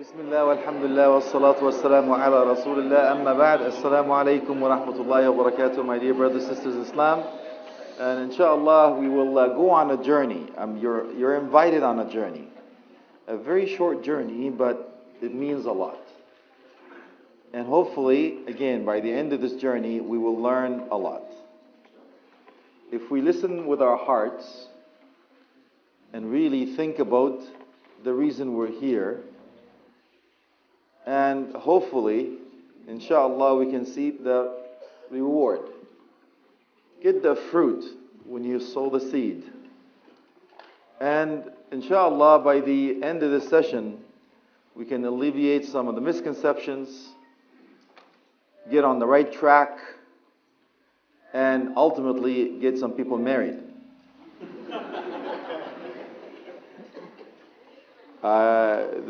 Bismillah walhamdulillah wassalatu wassalamu ala rasulillah amma ba'd. Assalamu alaikum wa rahmatullahi wa barakatuh, my dear brothers and sisters in Islam. And inshallah we will go on a journey. You're invited on a journey. A very short journey, but it means a lot. And hopefully, again, by the end of this journey, we will learn a lot. If we listen with our hearts and really think about the reason we're here, and hopefully, inshallah, we can see the reward. Get the fruit when you sow the seed. And inshallah, by the end of this session, we can alleviate some of the misconceptions, get on the right track, and ultimately get some people married.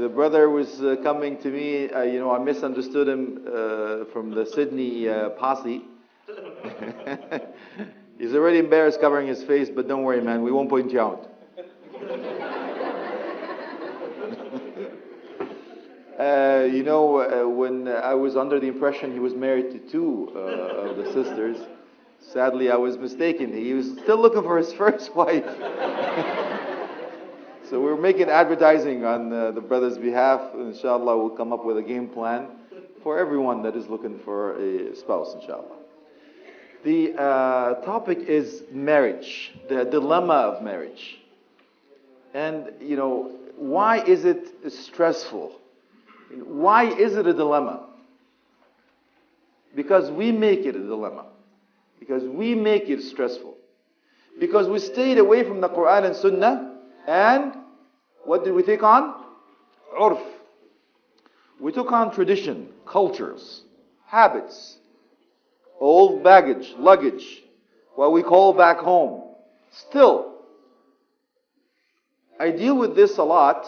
The brother was coming to me, I misunderstood him from the Sydney posse. He's already embarrassed covering his face, but don't worry, man, we won't point you out. When I was under the impression he was married to two of the sisters, sadly I was mistaken. He was still looking for his first wife. So we're making advertising on the brother's behalf. Inshallah, we'll come up with a game plan for everyone that is looking for a spouse, inshallah. The topic is marriage, the dilemma of marriage. And, why is it stressful? Why is it a dilemma? Because we make it a dilemma. Because we make it stressful. Because we stayed away from the Quran and Sunnah. And what did we take on? Urf. We took on tradition, cultures, habits, old baggage, luggage, what we call back home. Still, I deal with this a lot,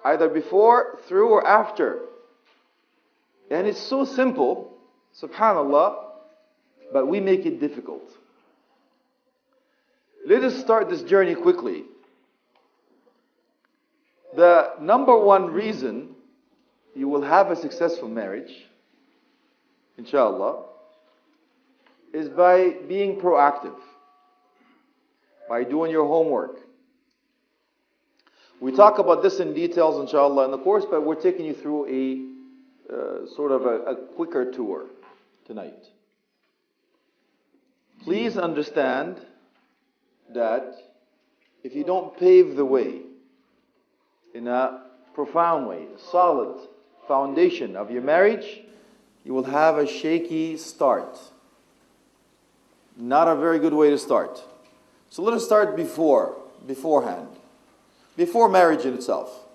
either before, through, or after. And it's so simple, subhanallah, but we make it difficult. Let us start this journey quickly. The number one reason you will have a successful marriage, inshallah, is by being proactive, by doing your homework. We talk about this in details, inshallah, in the course, but we're taking you through a sort of a quicker tour tonight. Please understand that if you don't pave the way in a profound way, a solid foundation of your marriage, you will have a shaky start. Not a very good way to start. So let us start beforehand. Before marriage in itself.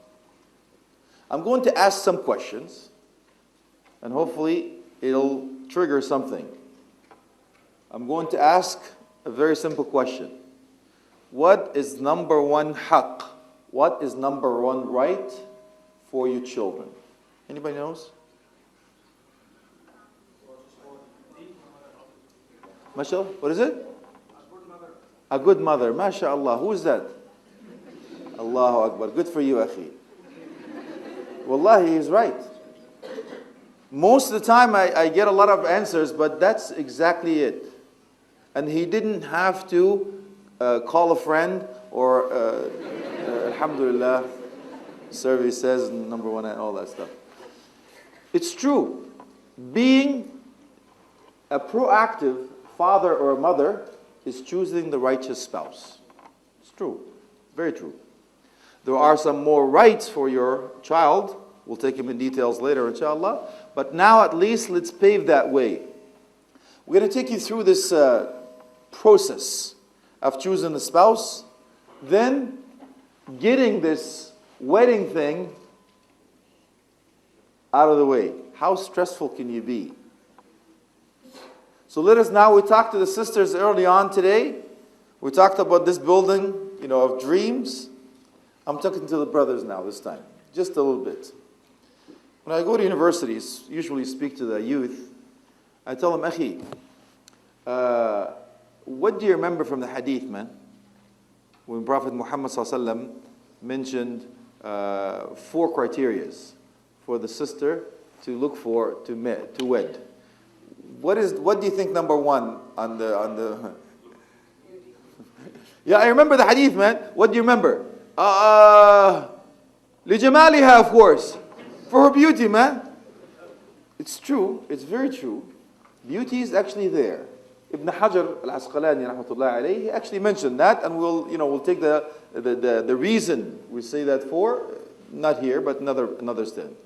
I'm going to ask some questions, and hopefully it'll trigger something. I'm going to ask a very simple question. What is number one haqq? What is number one right for your children? Anybody knows? MashaAllah. What is it? A good mother. MashaAllah. Who is that? Allahu Akbar. Good for you, akhi. Wallahi, he's right. Most of the time I get a lot of answers, but that's exactly it. And he didn't have to call a friend or alhamdulillah, survey says number one and all that stuff. It's true. Being a proactive father or a mother is choosing the righteous spouse. It's true. Very true. There are some more rights for your child. We'll take them in details later, inshallah. But now at least let's pave that way. We're going to take you through this process of choosing the spouse, then getting this wedding thing out of the way. How stressful can you be? So let us now, we talked to the sisters early on today. We talked about this building, of dreams. I'm talking to the brothers now this time, just a little bit. When I go to universities, usually speak to the youth, I tell them, Akhi, what do you remember from the hadith, man? When Prophet Muhammad ﷺ mentioned 4 criterias for the sister to look for to wed? What do you think number one on the Yeah, I remember the hadith, man. What do you remember? لجمالها, of course. For her beauty, man. It's true. It's very true. Beauty is actually there. Ibn Hajar al-Asqalani, rahmatullahi alayhi, he actually mentioned that, and we'll take the reason we say that for, not here, but another stand.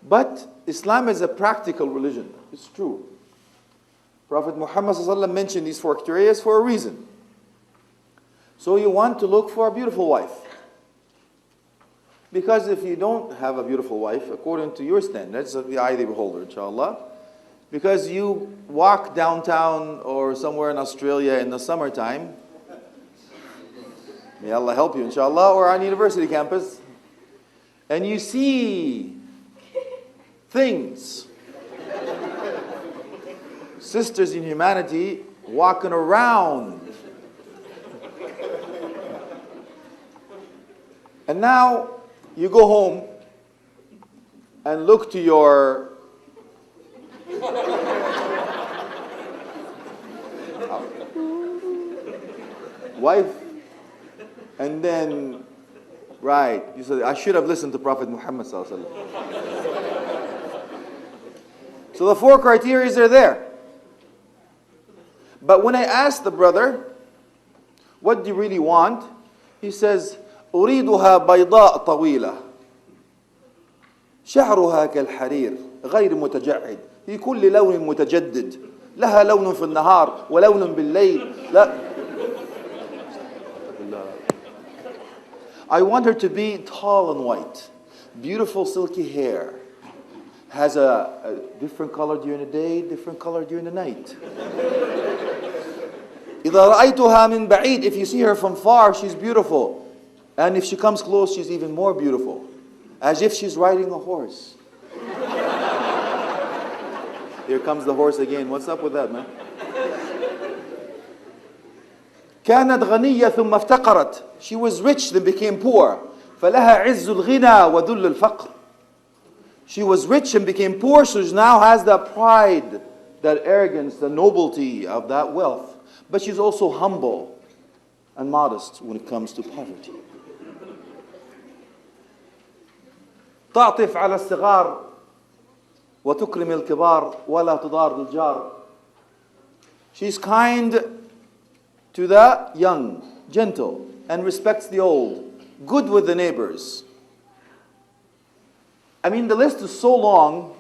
But Islam is a practical religion. It's true. Prophet Muhammad sallallahu alaihi wasallam mentioned these 4 criteria for a reason. So you want to look for a beautiful wife. Because if you don't have a beautiful wife, according to your standards of the eye of the beholder, inshallah, because you walk downtown or somewhere in Australia in the summertime, may Allah help you, inshallah, or on university campus, and you see things, sisters in humanity walking around, and now you go home and look to your wife, and then, right, you said, I should have listened to Prophet Muhammad sallallahu alaihi wasallam. So the 4 criteria are there. But when I asked the brother, what do you really want? He says, أريدها بيضاء طويلة شعرها كالحرير غير متجعد في كل لون متجدد لها لون في النهار ولون بالليل لا. I want her to be tall and white, beautiful silky hair, has a different color during the day, different color during the night. إذا رأيتها من بعيد, if you see her from far, she's beautiful. And if she comes close, she's even more beautiful. As if she's riding a horse. Here comes the horse again. What's up with that, man? كانت غنية ثم افتقرت. She was rich, then became poor. فلها عز الغنى وذل الفقر. She was rich and became poor, so she now has that pride, that arrogance, the nobility of that wealth. But she's also humble and modest when it comes to poverty. تعطف على الصغار وتكرم الكبار ولا تضار الجار. She's kind to the young, gentle, and respects the old, good with the neighbors. I mean, the list is so long.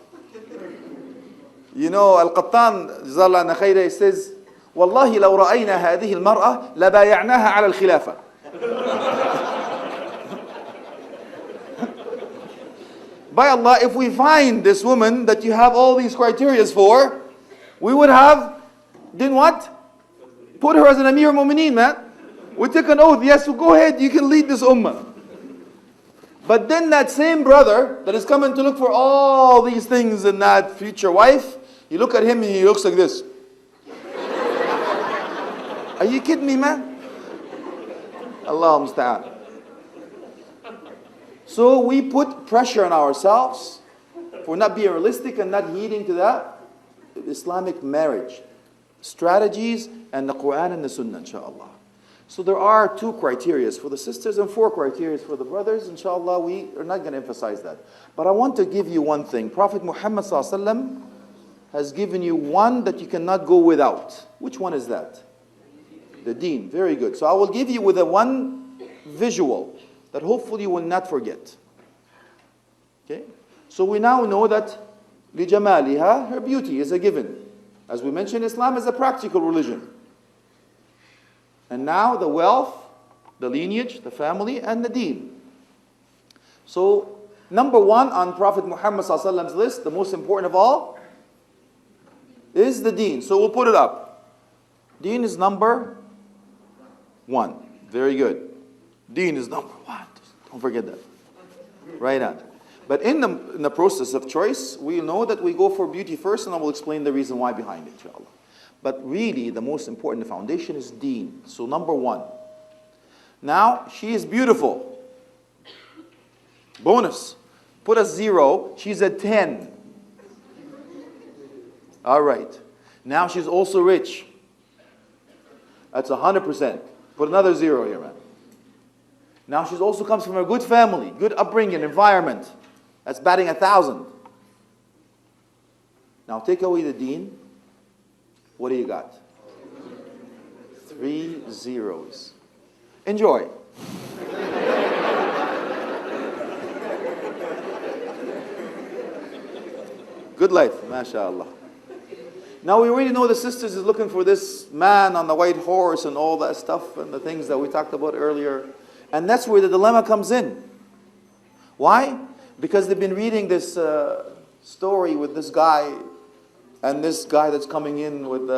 You know, Al-Qattan, جزاه الله خيرا, says, والله لو رأينا هذه المرأة لبايعناها على الخلافة. By Allah, if we find this woman that you have all these criteria for, we would have, then what? Put her as an Amir al-Mu'mineen, man. We took an oath, yes, so go ahead, you can lead this ummah. But then that same brother that is coming to look for all these things in that future wife, you look at him and he looks like this. Are you kidding me, man? Allah musta'an. So we put pressure on ourselves for not being realistic and not heeding to that Islamic marriage strategies and the Quran and the Sunnah, inshallah. So there are 2 criteria for the sisters and 4 criteria for the brothers. Inshallah, we are not going to emphasize that. But I want to give you one thing. Prophet Muhammad sallallahu alaihi wasallam has given you one that you cannot go without. Which one is that? The deen. Very good. So I will give you with a one visual that hopefully you will not forget. Okay? So we now know that لِجَمَالِهَا, her beauty is a given. As we mentioned, Islam is a practical religion. And now the wealth, the lineage, the family, and the deen. So, number 1 on Prophet Muhammad sallallahu alaihi wasallam's list, the most important of all, is the deen. So we'll put it up. Deen is number 1. Very good. Deen is number 1. Don't forget that. Right on. But in the process of choice, we know that we go for beauty first, and I will explain the reason why behind it, inshallah. But really, the most important foundation is deen. So number 1. Now, she is beautiful. Bonus. Put a 0. She's a 10. All right. Now she's also rich. That's 100%. Put another 0 here, man. Now she's also comes from a good family, good upbringing, environment. That's batting 1,000. Now take away the deen. What do you got? 3 zeros. Enjoy. Good life, mashallah. Now we already know the sisters is looking for this man on the white horse and all that stuff and the things that we talked about earlier. And that's where the dilemma comes in. Why? Because they've been reading this story with this guy and this guy that's coming in with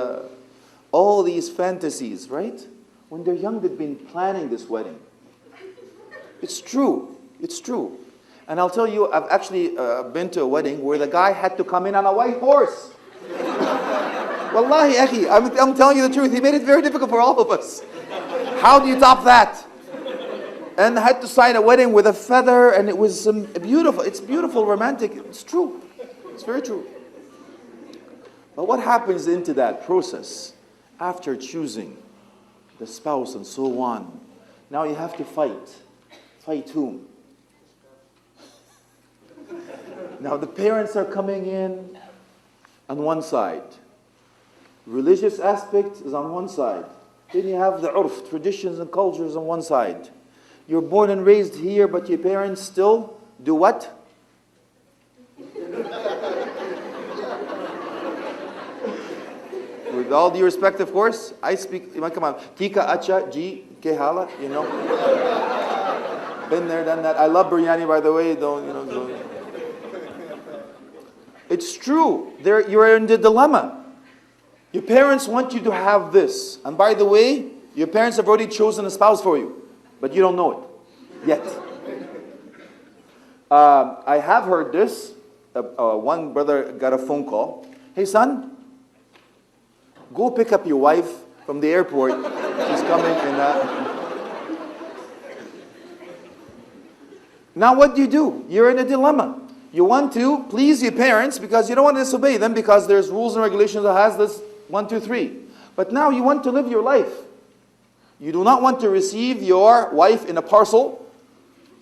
all these fantasies, right? When they're young, they've been planning this wedding. It's true. It's true. And I'll tell you, I've actually been to a wedding where the guy had to come in on a white horse. Wallahi, akhi, I'm telling you the truth. He made it very difficult for all of us. How do you top that? And I had to sign a wedding with a feather, and it was beautiful. It's beautiful, romantic. It's true. It's very true. But what happens into that process after choosing the spouse and so on? Now you have to fight. Fight whom? Now the parents are coming in on one side. Religious aspect is on one side. Then you have the urf, traditions and cultures on one side. You're born and raised here, but your parents still do what? With all due respect, of course, I speak, come on, tika, acha, ji, kehala, you know. Been there, done that. I love biryani, by the way, don't. It's true. You're in the dilemma. Your parents want you to have this. And by the way, your parents have already chosen a spouse for you. But you don't know it yet. I have heard this. One brother got a phone call. Hey son, go pick up your wife from the airport. She's coming in. Now what do? You're in a dilemma. You want to please your parents because you don't want to disobey them because there's rules and regulations that has this 1, 2, 3. But now you want to live your life. You do not want to receive your wife in a parcel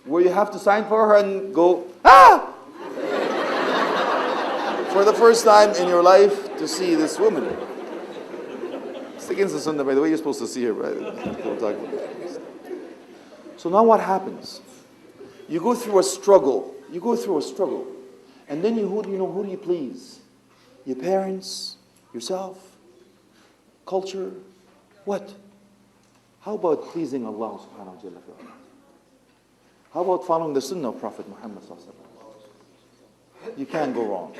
where you have to sign for her and go, ah! For the first time in your life to see this woman. It's against the sunnah, by the way, you're supposed to see her, right? Don't talk about that. So now what happens? You go through a struggle. And then who do you please? Your parents? Yourself? Culture? What? How about pleasing Allah subhanahu wa ta'ala? How about following the sunnah of Prophet Muhammad sallallahu alaihi wasallam? You can't go wrong.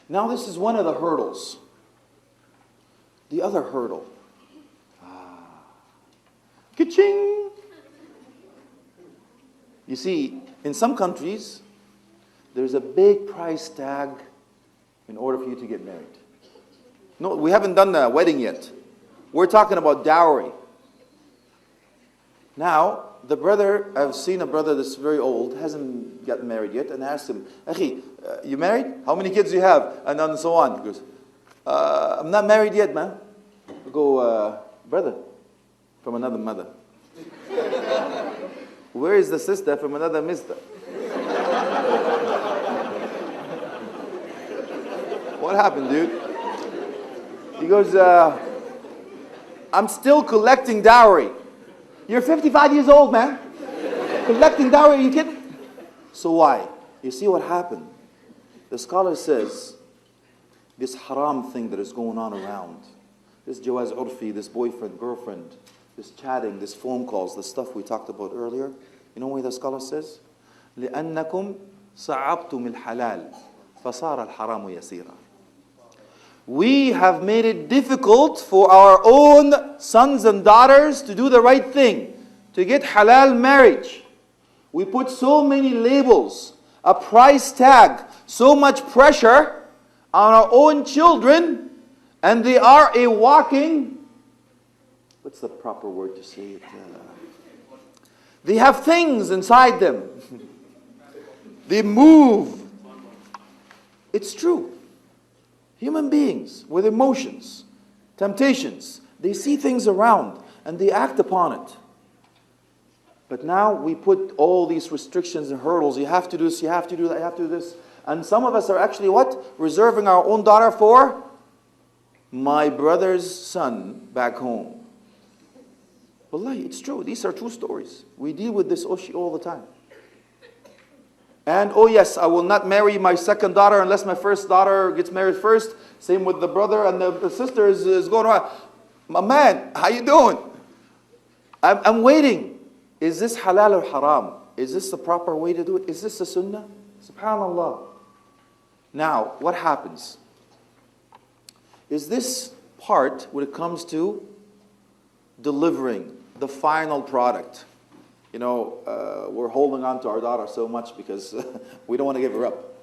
Now this is one of the hurdles. The other hurdle. Ka-ching! You see, in some countries, there's a big price tag in order for you to get married. No, we haven't done the wedding yet. We're talking about dowry. Now, I've seen a brother that's very old, hasn't gotten married yet, and I asked him, Akhi, you married? How many kids do you have? And so on. He goes, I'm not married yet, man. I go, brother, from another mother. Where is the sister from another mister? What happened, dude? He goes, I'm still collecting dowry. You're 55 years old, man. Collecting dowry, are you kidding? So why? You see what happened? The scholar says, this haram thing that is going on around, this jawaz urfi, this boyfriend, girlfriend, this chatting, this phone calls, the stuff we talked about earlier, you know what the scholar says? لأنكم صعبتم الحلال فصار الحرام يسيرا. We have made it difficult for our own sons and daughters to do the right thing, to get halal marriage. We put so many labels, a price tag, so much pressure on our own children, and they are a walking, what's the proper word to say it? They have things inside them. They move. It's true. Human beings with emotions, temptations, they see things around and they act upon it. But now we put all these restrictions and hurdles. You have to do this, you have to do that, you have to do this. And some of us are actually what? Reserving our own daughter for my brother's son back home. Wallahi, it's true. These are true stories. We deal with this all the time. And oh yes, I will not marry my second daughter unless my first daughter gets married first. Same with the brother, and the sister is going around. My man, how you doing? I'm waiting. Is this halal or haram? Is this the proper way to do it? Is this the sunnah? Subhanallah. Now, what happens? Is this part when it comes to delivering the final product? You know, we're holding on to our daughter so much because we don't want to give her up.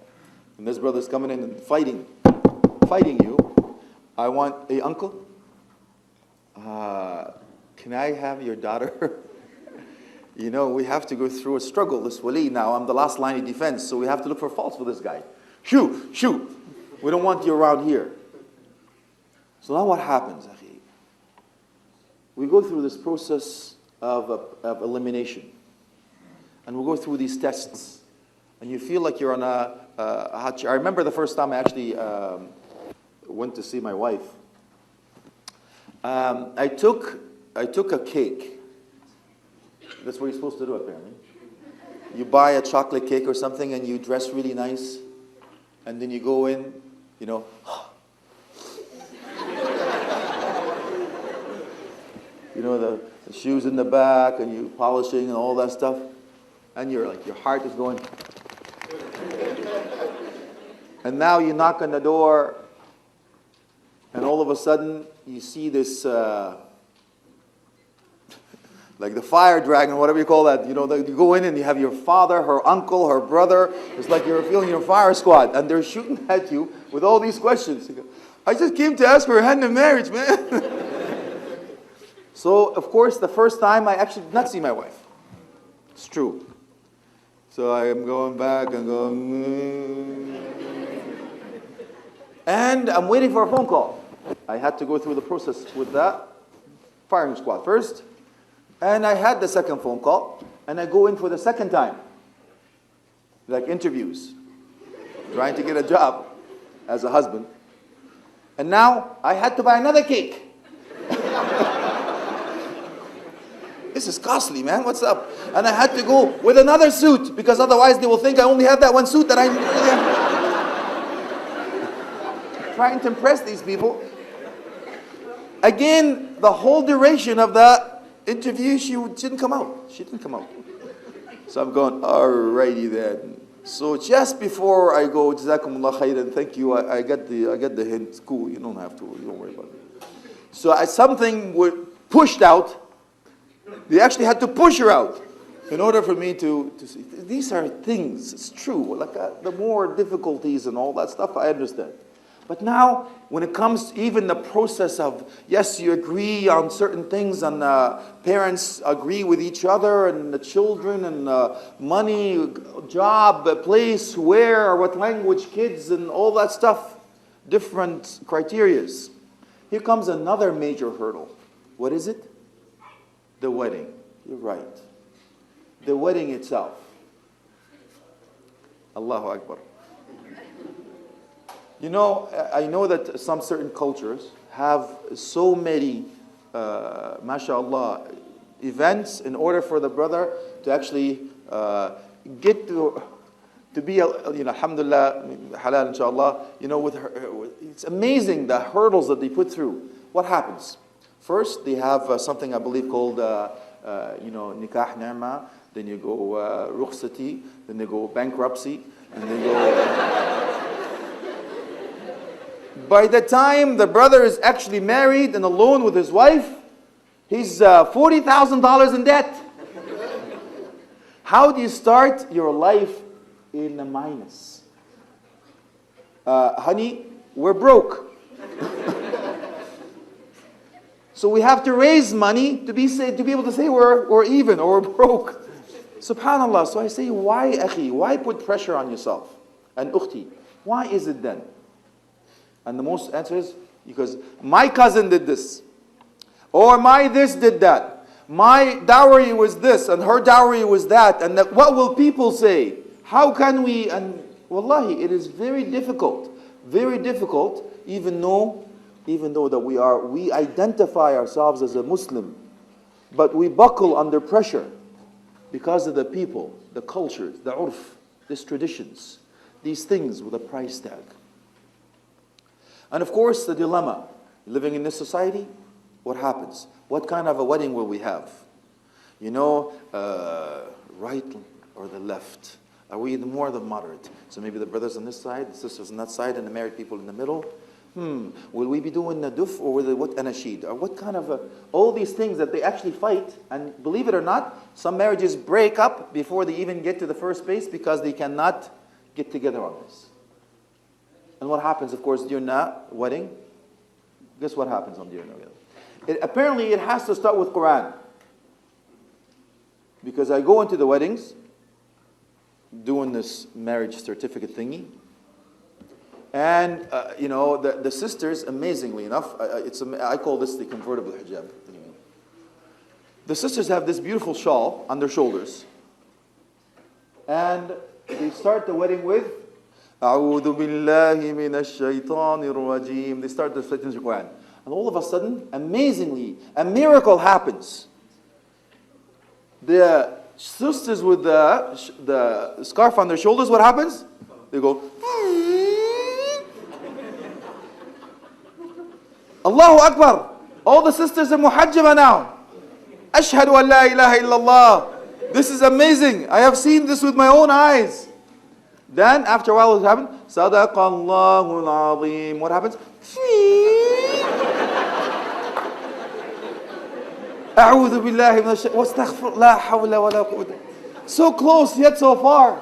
And this brother's coming in and fighting you. I want, hey uncle, can I have your daughter? You know, we have to go through a struggle. This wali now, I'm the last line of defense, so we have to look for faults with this guy. Shoot. We don't want you around here. So now what happens, akhi? We go through this process of elimination. And we'll go through these tests. And you feel like you're on a hot chair. I remember the first time I actually went to see my wife. I took a cake. That's what you're supposed to do, apparently. You buy a chocolate cake or something and you dress really nice. And then you go in, you know. You know, the shoes in the back and you polishing and all that stuff. And you're like, your heart is going. And now you knock on the door and all of a sudden you see this, like the fire dragon, whatever you call that. You know, you go in and you have your father, her uncle, her brother. It's like you're feeling your fire squad. And they're shooting at you with all these questions. You go, I just came to ask for her hand in marriage, man. So, of course, the first time I actually did not see my wife. It's true. So I am going back and going. And I'm waiting for a phone call. I had to go through the process with that firing squad first. And I had the second phone call. And I go in for the second time. Like interviews. Trying to get a job as a husband. And now I had to buy another cake. This is costly, man. What's up? And I had to go with another suit because otherwise they will think I only have that one suit that I'm trying to impress these people. Again, the whole duration of the interview, she didn't come out. She didn't come out. So I'm going, alrighty then. So just before I go, Jazakumullah khairan, thank you. I get the hint. Cool. You don't have to. You don't worry about it. So something was pushed out. They actually had to push her out in order for me to see. These are things, it's true. Like the more difficulties and all that stuff, I understand. But now, when it comes to even the process of, yes, you agree on certain things and parents agree with each other and the children and money, job, place, where, what language, kids and all that stuff, different criterias. Here comes another major hurdle. What is it? The wedding. You're right. The wedding itself. Allahu Akbar. You know, I know that some certain cultures have so many, mashallah, events in order for the brother to actually get to be, you know, alhamdulillah, halal inshallah, you know, with her, it's amazing the hurdles that they put through. What happens? First, they have something I believe called, you know, nikah ni'ma. Then you go rukhsati. Then they go bankruptcy. And they go. By the time the brother is actually married and alone with his wife, he's $40,000 in debt. How do you start your life in a minus? Honey, we're broke. So we have to raise money to be able to say we're even or we're broke. Subhanallah. So I say, why, akhi? Why put pressure on yourself? And ukhti, why is it then? And the most answer is, because my cousin did this. Or my this did that. My dowry was this and her dowry was that. And that, what will people say? How can we? And wallahi, it is very difficult. Very difficult, even though that we identify ourselves as a Muslim. But we buckle under pressure because of the people, the cultures, the urf, these traditions, these things with a price tag. And of course, the dilemma, living in this society, what happens? What kind of a wedding will we have? You know, right or the left? Are we the more the moderate? So maybe the brothers on this side, the sisters on that side, and the married people in the middle. Will we be doing the duf or what anashid? Or what kind of all these things that they actually fight, and believe it or not, some marriages break up before they even get to the first base because they cannot get together on this. And what happens, of course, during that wedding? Guess what happens on during the wedding? Apparently, it has to start with Quran. Because I go into the weddings, doing this marriage certificate thingy, and you know, the sisters, amazingly enough, I call this the convertible hijab. The sisters have this beautiful shawl on their shoulders, and they start the wedding with أعوذ بالله من الشيطان الرجيم. They start the Quran. And all of a sudden, amazingly, a miracle happens. The sisters with the scarf on their shoulders, what happens? They go, Allahu Akbar. All the sisters are muhajjaba now. Ashhadu an la ilaha illallah. This is amazing. I have seen this with my own eyes. Then, after a while, what happens? Sadaqallahu al-azim. What happens? A'udhu billahi minash shaitan. Wastaghfir. La hawla wa la quwwata. So close, yet so far.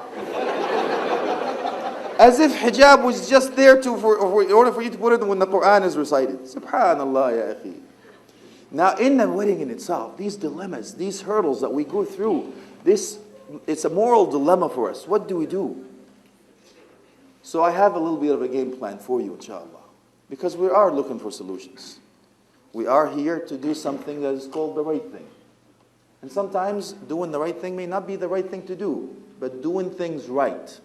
As if hijab was just there in order for you to put it when the Quran is recited. Subhanallah, ya akhi. Now, in the wedding in itself, these dilemmas, these hurdles that we go through, it's a moral dilemma for us. What do we do? So I have a little bit of a game plan for you, inshallah. Because we are looking for solutions. We are here to do something that is called the right thing. And sometimes doing the right thing may not be the right thing to do. But doing things right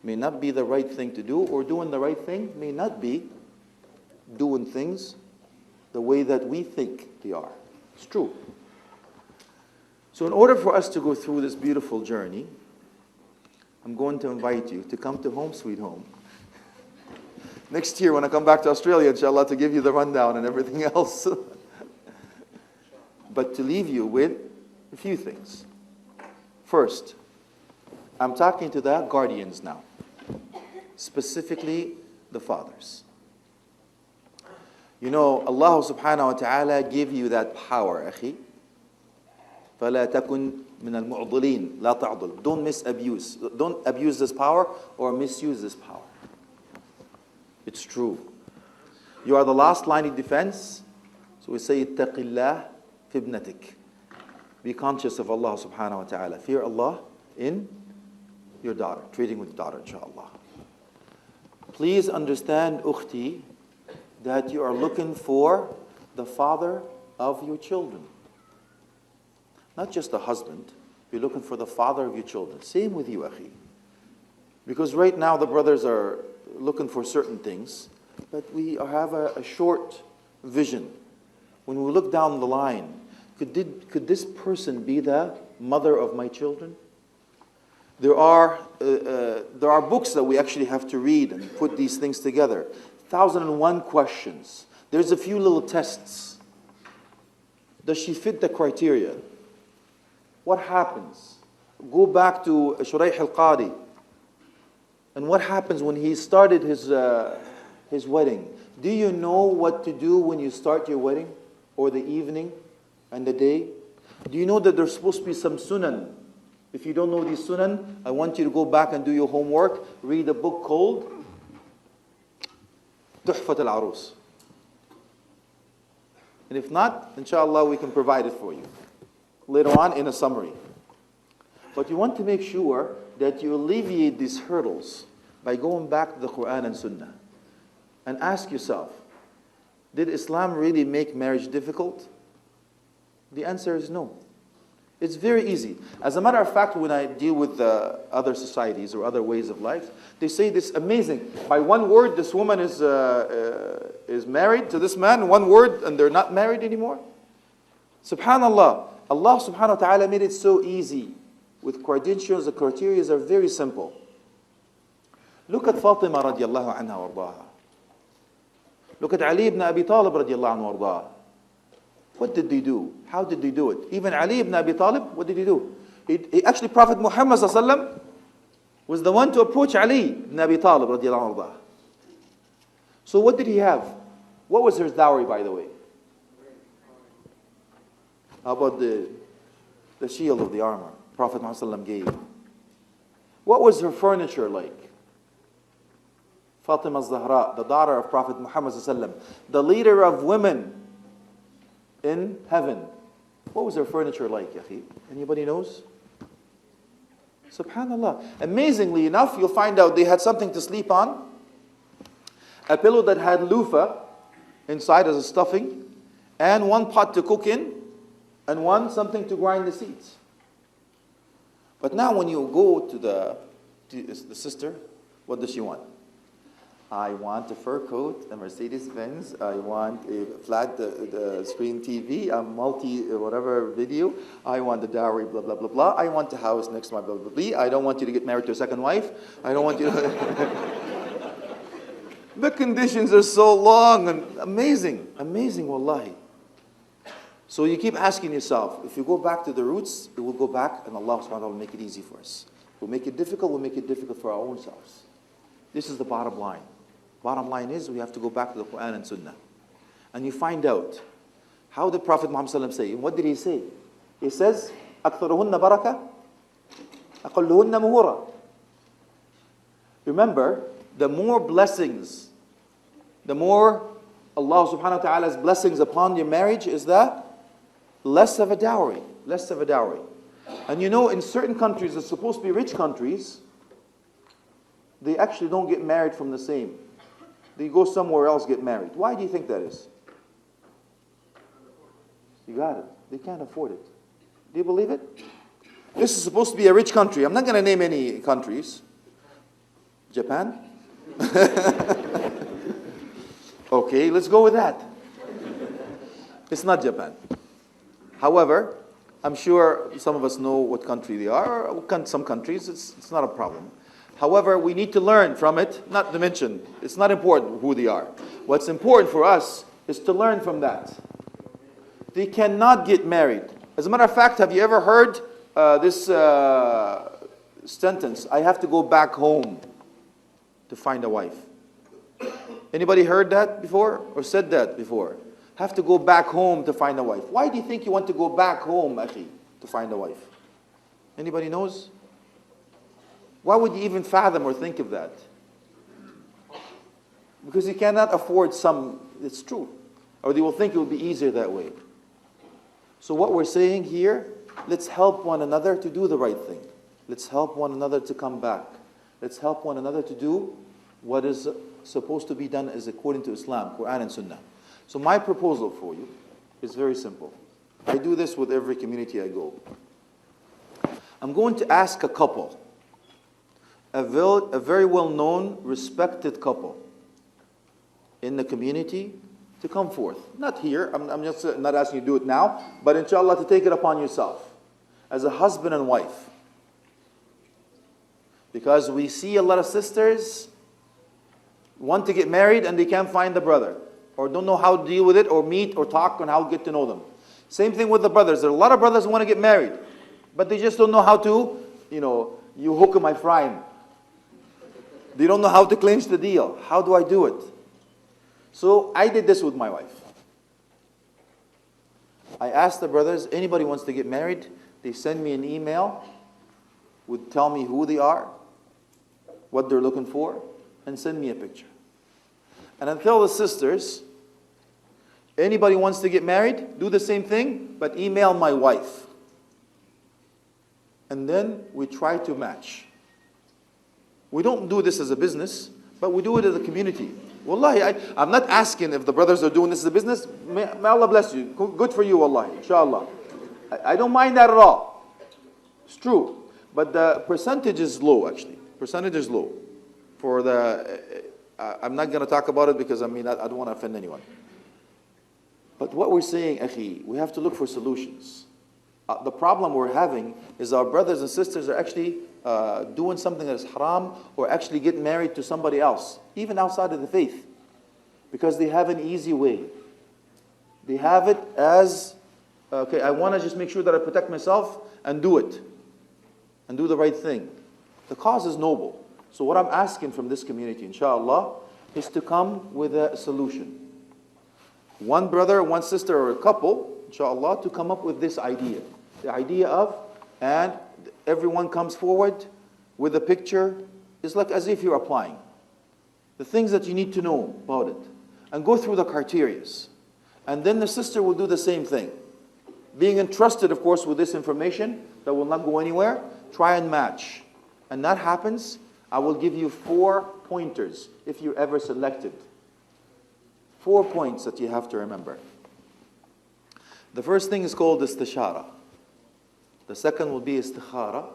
may not be the right thing to do. Or doing the right thing may not be doing things the way that we think they are. It's true. So in order for us to go through this beautiful journey, I'm going to invite you to come to Home Sweet Home. Next year when I come back to Australia, inshallah, to give you the rundown and everything else. But to leave you with a few things. First, I'm talking to the guardians now. Specifically, the fathers. You know, Allah subhanahu wa ta'ala gave you that power, akhi. فَلَا تَكُنْ مِنَ الْمُعْضِلِينَ لَا تَعْضِلْ. Don't misabuse. Don't abuse this power or misuse this power. It's true. You are the last line of defense. So we say, اتَّقِ اللَّهِ فِي ابْنَتِكَ. Be conscious of Allah subhanahu wa ta'ala. Fear Allah in your daughter. Treating with your daughter, inshallah. Please understand, ukhti, that you are looking for the father of your children. Not just a husband. You're looking for the father of your children. Same with you, akhi. Because right now the brothers are looking for certain things, but we have a short vision. When we look down the line, could this person be the mother of my children? There are books that we actually have to read and put these things together. 1,001 questions. There's a few little tests. Does she fit the criteria? What happens? Go back to Shuraih al-Qadi. And what happens when he started his wedding? Do you know what to do when you start your wedding? Or the evening and the day? Do you know that there's supposed to be some sunan? If you don't know these sunan, I want you to go back and do your homework. Read a book called Tuhfat al-Arus. And if not, inshallah, we can provide it for you later on in a summary. But you want to make sure that you alleviate these hurdles by going back to the Quran and Sunnah. And ask yourself, did Islam really make marriage difficult? The answer is no. It's very easy. As a matter of fact, when I deal with other societies or other ways of life, they say this amazing. By one word, this woman is married to this man, one word, and they're not married anymore. Subhanallah. Allah subhanahu wa ta'ala made it so easy. With credentials, the criteria are very simple. Look at Fatima radiallahu anha wa ardaha. Look at Ali ibn Abi Talib radiallahu anhu wa ardaha. What did they do? How did they do it? Even Ali ibn Abi Talib, what did he do? He actually, Prophet Muhammad sallallahu was the one to approach Ali ibn Abi Talib radiallahu anhu. So what did he have? What was her dowry, by the way? How about the shield of the armor Prophet Muhammad gave? What was her furniture like? Fatima Zahra, the daughter of Prophet Muhammad sallallahu, the leader of women in heaven. What was her furniture like, Yakhi? Anybody knows? Subhanallah. Amazingly enough, you'll find out they had something to sleep on. A pillow that had loofah inside as a stuffing, and one pot to cook in, and one something to grind the seeds. But now when you go to the sister, what does she want? I want a fur coat, a Mercedes-Benz, I want a flat screen TV, a whatever video, I want the dowry, blah, blah, blah, blah, I want the house next to my blah, blah, blah, I don't want you to get married to a second wife, I don't want you to... The conditions are so long and amazing, amazing, wallahi. So you keep asking yourself, if you go back to the roots, it will go back and Allah subhanahu wa ta'ala will make it easy for us. We'll make it difficult, we'll make it difficult for our own selves. This is the bottom line. Bottom line is we have to go back to the Quran and Sunnah. And you find out, how did Prophet Muhammad say? And what did he say? He says, أَكْثَرُهُنَّ بَرَكَةً أَقَلُّهُنَّ مُهُورًا. Remember, the more blessings, the more Allah subhanahu wa ta'ala's blessings upon your marriage is that less of a dowry. Less of a dowry. And you know, in certain countries, it's supposed to be rich countries, they actually don't get married from the same. They go somewhere else, get married. Why do you think that is? You got it. They can't afford it. Do you believe it? This is supposed to be a rich country. I'm not going to name any countries. Japan? Okay, let's go with that. It's not Japan. However, I'm sure some of us know what country they are. Or some countries, it's not a problem. However, we need to learn from it, not to mention, it's not important who they are. What's important for us is to learn from that. They cannot get married. As a matter of fact, have you ever heard this sentence, I have to go back home to find a wife? Anybody heard that before or said that before? Have to go back home to find a wife. Why do you think you want to go back home, akhi, to find a wife? Anybody knows? Why would you even fathom or think of that? Because you cannot afford some, it's true. Or they will think it will be easier that way. So what we're saying here, let's help one another to do the right thing. Let's help one another to come back. Let's help one another to do what is supposed to be done as according to Islam, Quran and Sunnah. So my proposal for you is very simple. I do this with every community I go. I'm going to ask a couple, a very well-known, respected couple in the community to come forth. Not here, I'm just not asking you to do it now, but inshallah to take it upon yourself as a husband and wife. Because we see a lot of sisters want to get married and they can't find the brother, or don't know how to deal with it, or meet, or talk, and how to get to know them. Same thing with the brothers. There are a lot of brothers who want to get married, but they just don't know how to, you hook 'em, I fry 'em. They don't know how to clinch the deal. How do I do it? So I did this with my wife. I asked the brothers, anybody wants to get married, they send me an email, would tell me who they are, what they're looking for, and send me a picture. And I tell the sisters, anybody wants to get married, do the same thing, but email my wife. and then we try to match. We don't do this as a business, but we do it as a community. Wallahi, I'm not asking if the brothers are doing this as a business. May Allah bless you. Good for you, wallahi, inshallah. I don't mind that at all. It's true. But the percentage is low, actually. Percentage is low. For the, I'm not going to talk about it because I don't want to offend anyone. But what we're saying, akhi, we have to look for solutions. The problem we're having is our brothers and sisters are actually doing something that is haram, or actually getting married to somebody else, even outside of the faith, because they have an easy way. They have it as, okay, I want to just make sure that I protect myself and do it, and do the right thing. The cause is noble. So what I'm asking from this community, inshallah, is to come with a solution. One brother, one sister, or a couple, inshallah, to come up with this idea. The idea of, and everyone comes forward with a picture. It's like as if you're applying. The things that you need to know about it. And go through the criteria. And then the sister will do the same thing. Being entrusted, of course, with this information that will not go anywhere, try and match. And that happens, I will give you 4 pointers if you're ever selected. 4 points that you have to remember. The first thing is called istishara. The second will be istikhara.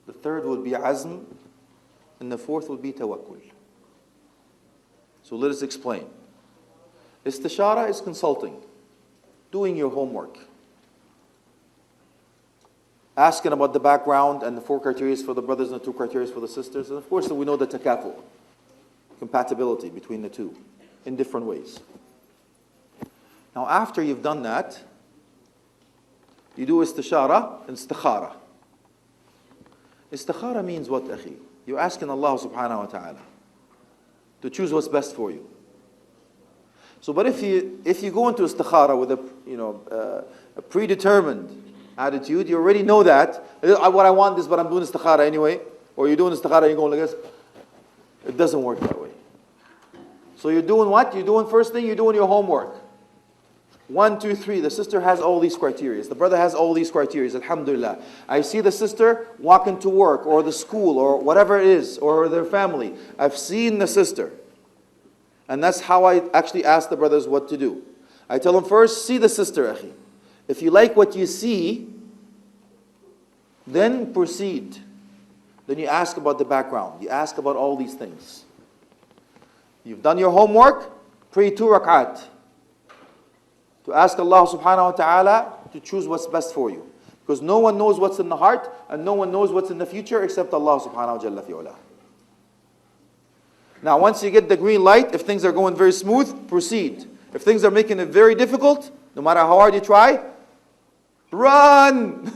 The third will be azm. And the fourth will be tawakkul. So let us explain. Istishara is consulting, doing your homework, asking about the background and the 4 criteria for the brothers and the 2 criteria for the sisters. And of course, we know the takafu, compatibility between the two in different ways. Now, after you've done that, you do istishara and istikhara. Istikhara means what, akhi? You're asking Allah subhanahu wa ta'ala to choose what's best for you. So, but if you go into istikhara with a predetermined attitude, you already know that what I want is, but I'm doing istikhara anyway, or you're doing istikhara and you're going like this. It doesn't work that way. So you're doing what? You're doing first thing, you're doing your homework. 1, 2, 3. The sister has all these criteria. The brother has all these criteria. Alhamdulillah. I see the sister walking to work or the school or whatever it is, or their family. I've seen the sister. And that's how I actually ask the brothers what to do. I tell them first, see the sister, akhi. If you like what you see, then proceed. Then you ask about the background. You ask about all these things. You've done your homework, pray 2 rak'at. To ask Allah subhanahu wa ta'ala to choose what's best for you. Because no one knows what's in the heart, and no one knows what's in the future except Allah subhanahu wa ta'ala. Now once you get the green light, if things are going very smooth, proceed. If things are making it very difficult, no matter how hard you try, run!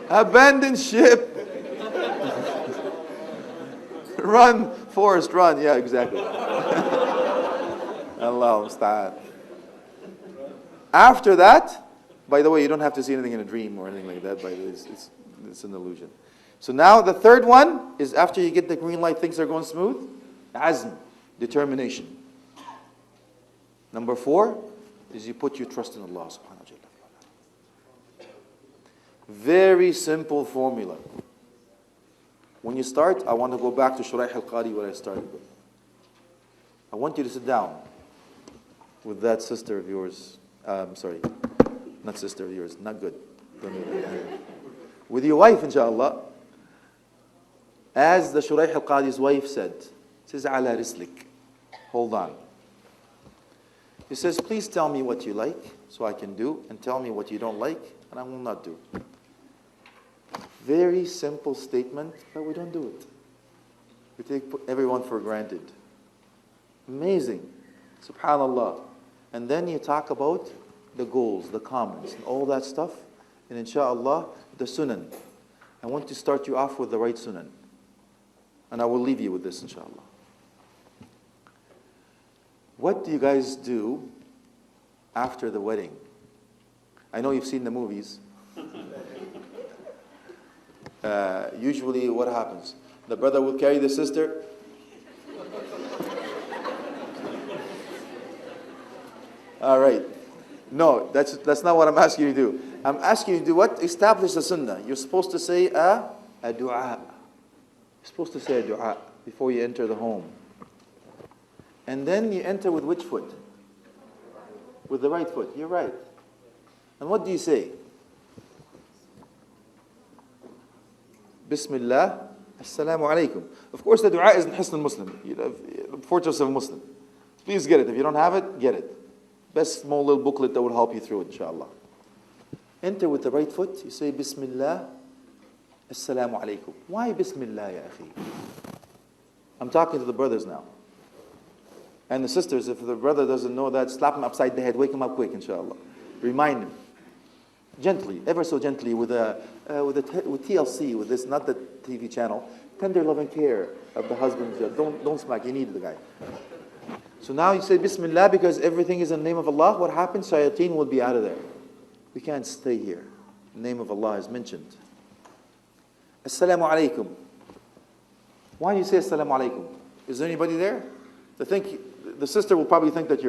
Abandon ship. Run, Forrest, run. Yeah, exactly. Allah musta'an. After that, by the way, you don't have to see anything in a dream or anything like that. By the way, it's an illusion. So now the third one is after you get the green light, things are going smooth. Azm, determination. Number 4 is you put your trust in Allah subhanahu wa ta'ala. Very simple formula. When you start, I want to go back to Shuraih al-Qadi, what I started with. I want you to sit down with that sister of yours. Sorry, not sister of yours, not good. With your wife, inshallah. As the Shuraih al-Qadi's wife said, says, Ala rislik, hold on. He says, please tell me what you like, so I can do, and tell me what you don't like, and I will not do. Very simple statement, but we don't do it. We take everyone for granted. Amazing. Subhanallah. And then you talk about the goals, the comments, and all that stuff. And inshallah, the sunan. I want to start you off with the right sunan. And I will leave you with this, inshallah. What do you guys do after the wedding? I know you've seen the movies. Usually what happens? The brother will carry the sister. All right. No, that's not what I'm asking you to do. I'm asking you to do what? Establish the sunnah. You're supposed to say a dua. You're supposed to say a dua before you enter the home. And then you enter with which foot? With the right foot. You're right. And what do you say? Bismillah, Assalamu alaikum. Of course, the dua is in Hisn al-Muslim, the fortress of a Muslim. Please get it. If you don't have it, get it. Best small little booklet that will help you through it, inshallah. Enter with the right foot. You say Bismillah, Assalamu alaikum. Why Bismillah, ya akhi? I'm talking to the brothers now. And the sisters, if the brother doesn't know that, slap him upside the head, wake him up quick, inshallah. Remind him. Gently, ever so gently, with TLC, with this, not the TV channel, tender love and care of the husband. Don't smack, you need the guy. So now you say Bismillah because everything is in the name of Allah. What happens? Shayateen will be out of there. We can't stay here. The name of Allah is mentioned. Assalamu alaikum. Why do you say Assalamu alaikum? Is there anybody there? The sister will probably think that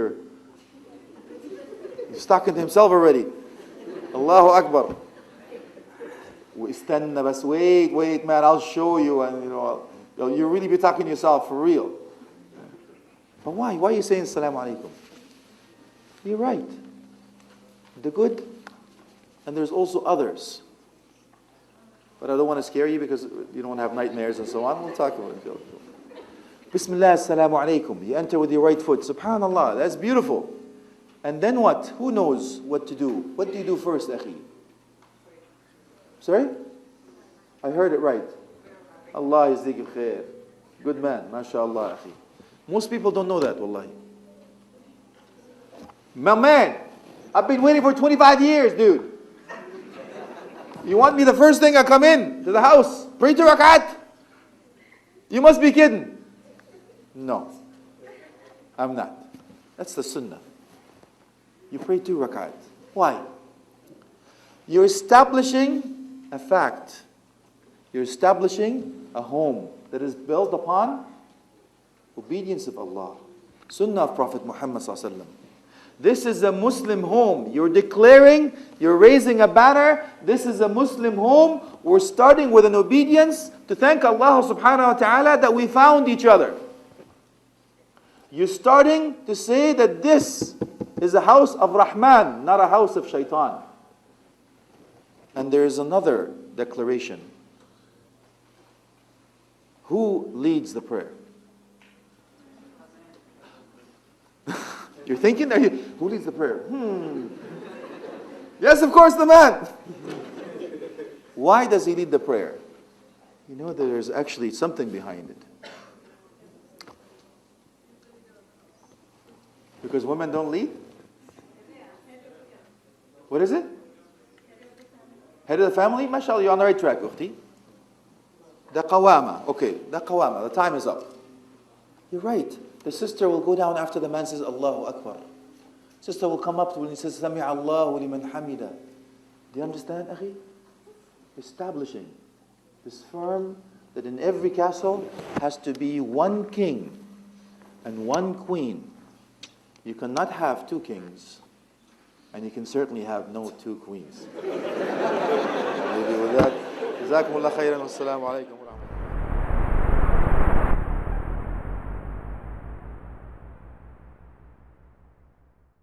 he's talking to himself already. Allahu Akbar. Wait, man, I'll show you. And you'll really be talking to yourself for real. But why? Why are you saying Assalamu alaikum? You're right. The good, and there's also others. But I don't want to scare you because you don't want to have nightmares and so on. We'll talk about it. Bismillah, Assalamu alaikum. You enter with your right foot. Subhanallah, that's beautiful. And then what? Who knows what to do? What do you do first, akhi? Sorry? I heard it right. Allah yazdikil khair. Good man, mashallah, akhi. Most people don't know that, wallahi. My man, I've been waiting for 25 years, dude. You want me the first thing I come in to the house? Pray 2 rakat? You must be kidding. No, I'm not. That's the sunnah. You pray 2 rakat. Why? You're establishing a fact. You're establishing a home that is built upon obedience of Allah. Sunnah of Prophet Muhammad sallallahu alaihi wasallam. This is a Muslim home. You're declaring, you're raising a banner. This is a Muslim home. We're starting with an obedience to thank Allah subhanahu wa ta'ala that we found each other. You're starting to say that this is a house of Rahman, not a house of Shaitan. And there is another declaration. Who leads the prayer? You're thinking, who leads the prayer? Yes, of course, the man. Why does he lead the prayer? You know, there's actually something behind it. Because women don't lead? What is it? Head of the family? MashaAllah, you're on the right track, ukhti. The qawama. Okay, the qawama. The time is up. You're right. The sister will go down after the man says, Allahu Akbar. Sister will come up to when he says, Sami Allahu liman hamida. Do you understand, akhi? Establishing this firm that in every castle has to be one king and one queen. You cannot have 2 kings, and you can certainly have no 2 queens. Maybe with that, Jazakumullah khairan, wassalamu alaikum.